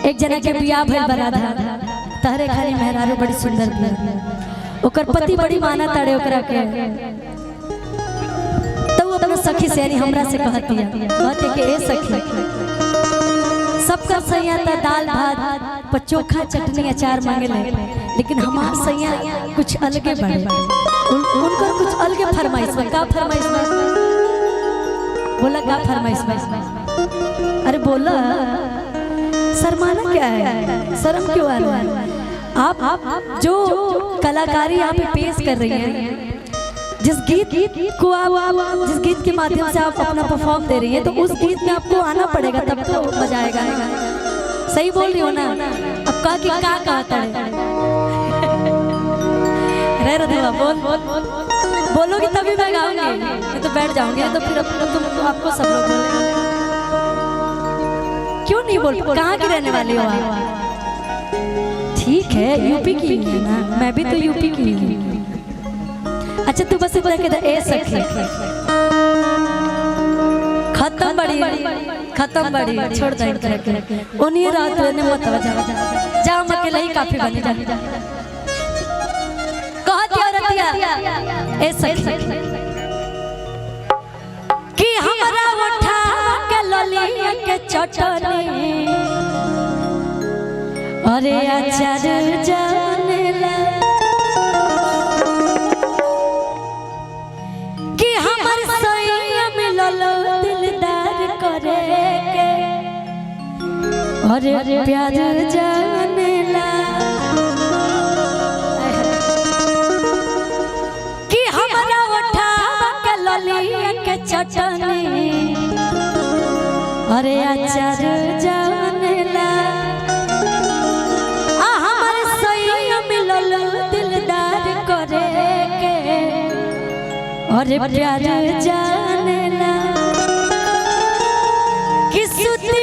एक जना के बियाह भइल बराधा तहरे खाली मेहरारू बड़ी सुंदर बिया ओकर पति बड़ी माना ताड़े ओकरा के तो वो अपना सखी से यानी हमरा से कहती के ए सखी सबका सैया था दाल भात पर चोखा चटनी अचार मांगे ले लेकिन हमार सैया कुछ अलगे बड़े उनका कुछ अलगे फरमाइश बा का फरमाइश बा बोला का फरमाइश बा अरे बोला शर्माना क्या है शर्म क्यों आ रहा है आप जो कलाकारी यहाँ पे पेश कर रही हैं जिस गीत को आप जिस गीत के माध्यम से आप अपना परफॉर्म दे रही है तो उस गीत में आपको आना पड़ेगा तब तो मजा आएगा सही बोल रही हो ना अब का कि का कहता है रह रहा बोल बोलोगी तभी मैं गाऊंगी मैं तो बैठ जाऊंगी तो फिर तुम आपको सब लोग बोलेंगे क्यों नहीं बोल कहाँ की रहने वाली हो आप ठीक है यूपी की है ना मैं भी तो यूपी की हूँ अच्छा तू बस इतना कहता ए सखी खत्म बड़ी छोड़ दे करके उन्हीं रात ने मत जा हम अकेले ही काफी बने जा कहती औरतिया ए सखी कि हमरा उठा के ललिया के चटनी अरे अचार जानेला अरे प्यार जानेला कि हमरा उठा के ललिया के चटनी अरे अचार जानेला हमर सैया मिलल दिलदार करे के अरे प्यार जानेला कि सुती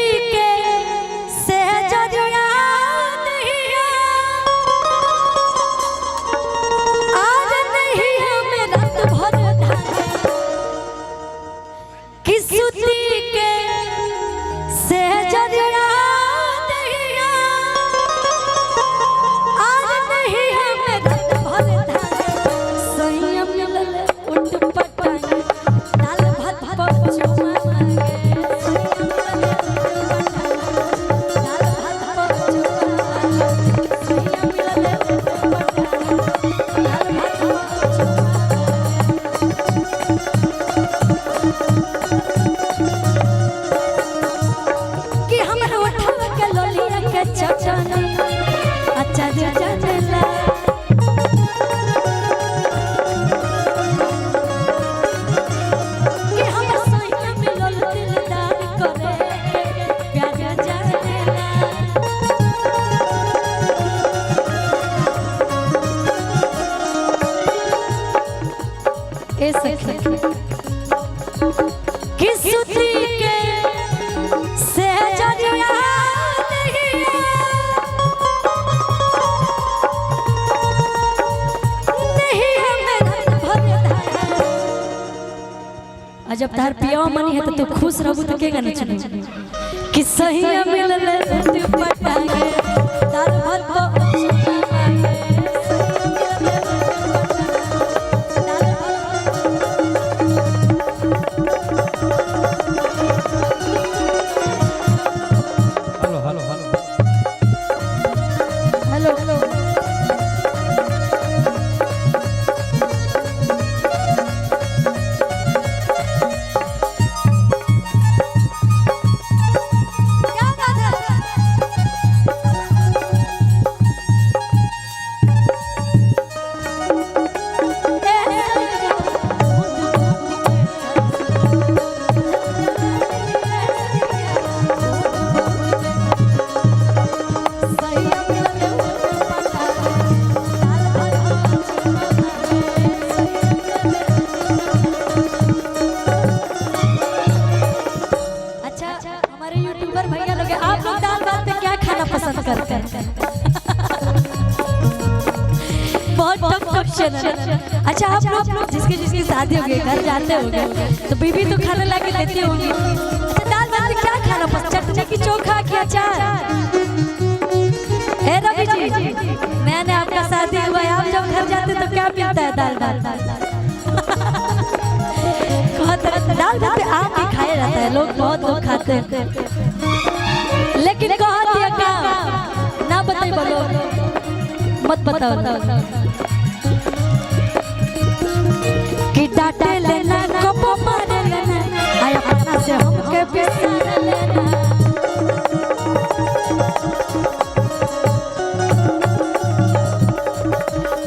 जब तार पिया मनी है तो तू खुश रहबू तो के गाना चली कि सही मिलल तू पटांगे दाल भात पसंद करते हैं बहुत टफ क्वेश्चन है। अच्छा आप लोग जिसकी जिसकी शादी हो गई घर जाते होंगे तो बीबी तो खाना लाके देती होंगी। अच्छा दाल भात क्या खाना पसंद, चटनी की चोखा की अचार? भात दाल भात पे आम भी खाया जाता है, लोग बहुत लोग खाते हैं, लेकिन कहा दिया का ना बताई बोलो मत बताओ कि डांटे लेना कब मारे लेना आया अपना से हमके बिसार लेना।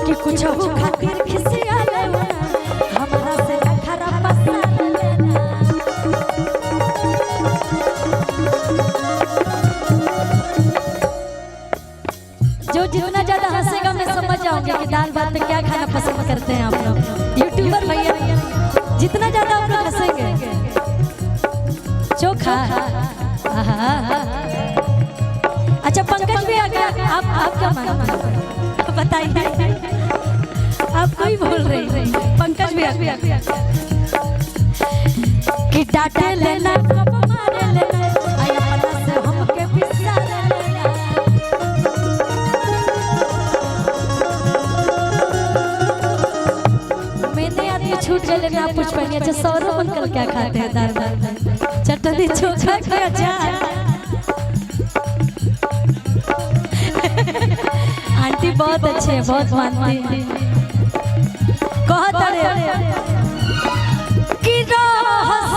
कि कुछ हो खातिर खिसिया लेना हमारा से खरा पसार लेना। जो जितना ज्यादा हंसेगा मैं समझ जाऊंगी कि दाल भात में क्या खाना पसंद करते हैं आप लोग यूट्यूबर भैया। जितना ज्यादा आप लोग हंसेंगे चोखा। अच्छा पंकज भी आ गया, आप क्या मानते हैं बताइए, आप कोई बोल रहे हैं पंकज भी आ गया कि डांटे लेना कब मारे लेना आया पता से हमके बिसार लेना। मैंने आदमी छूट गए लेना कुछ पहले। अच्छा सौरभ अंकल क्या खाते हैं दाल भात चटनी चोखा के अचार। आंटी बहुत अच्छे हैं, बहुत मानती हैं। कहता रे कि रहस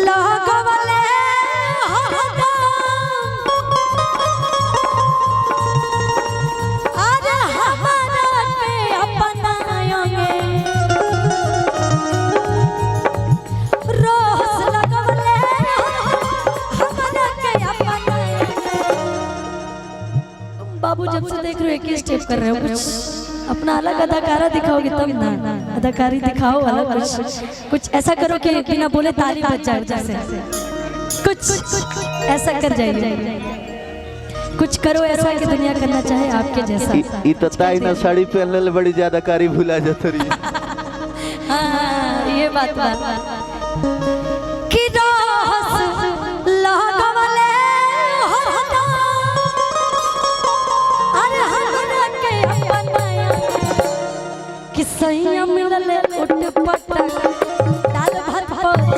लगवले हदा अरे हमारा के अपनाएंगे रहस लगवले हमारा के अपनाएंगे। बाबू जब से देख रहे हो एक स्टेप कर रहे हो, कुछ अपना अलग अदाकारा दिखाओगे तब ना, अदाकारी दिखाओ अलग कुछ ऐसा करो कि बिना बोले ताली बज जाए, जैसे कुछ ऐसा कर जाइए, कुछ करो ऐसा कि दुनिया करना चाहे आपके जैसा। इतताई ना साड़ी पहनने ले बड़ी ज्यादा कारी भुला जाती रही। हाँ ये बात कि रहस लगवले हदा अरे हमरा के अपनाया कि सैया मिलले उठ पटा दाल भात पहुंच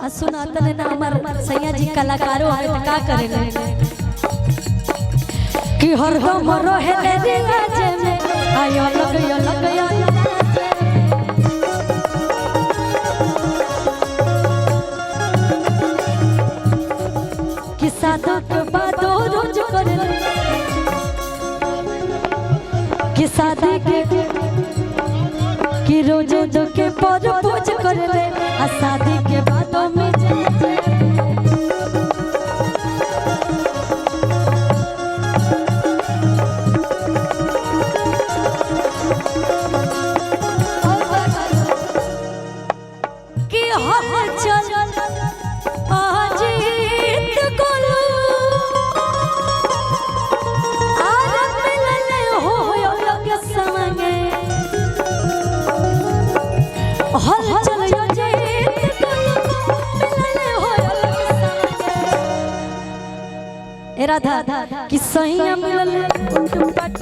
सुनाता है ना हमार सैया जी कलाकारों है तो का करेले कि हरदम रहे रे राज में आयो लग कि सादों के बाद रोज करेले कि शादी के कि रोज जो के पर पूज करेले आ शादी के बाद में कि हम चल अजीत गोलू आर मिलले हो लग संगे हल चल अजीत गोलू मिलले हो लग संगे ए राधा कि सैया मिलले उठ पट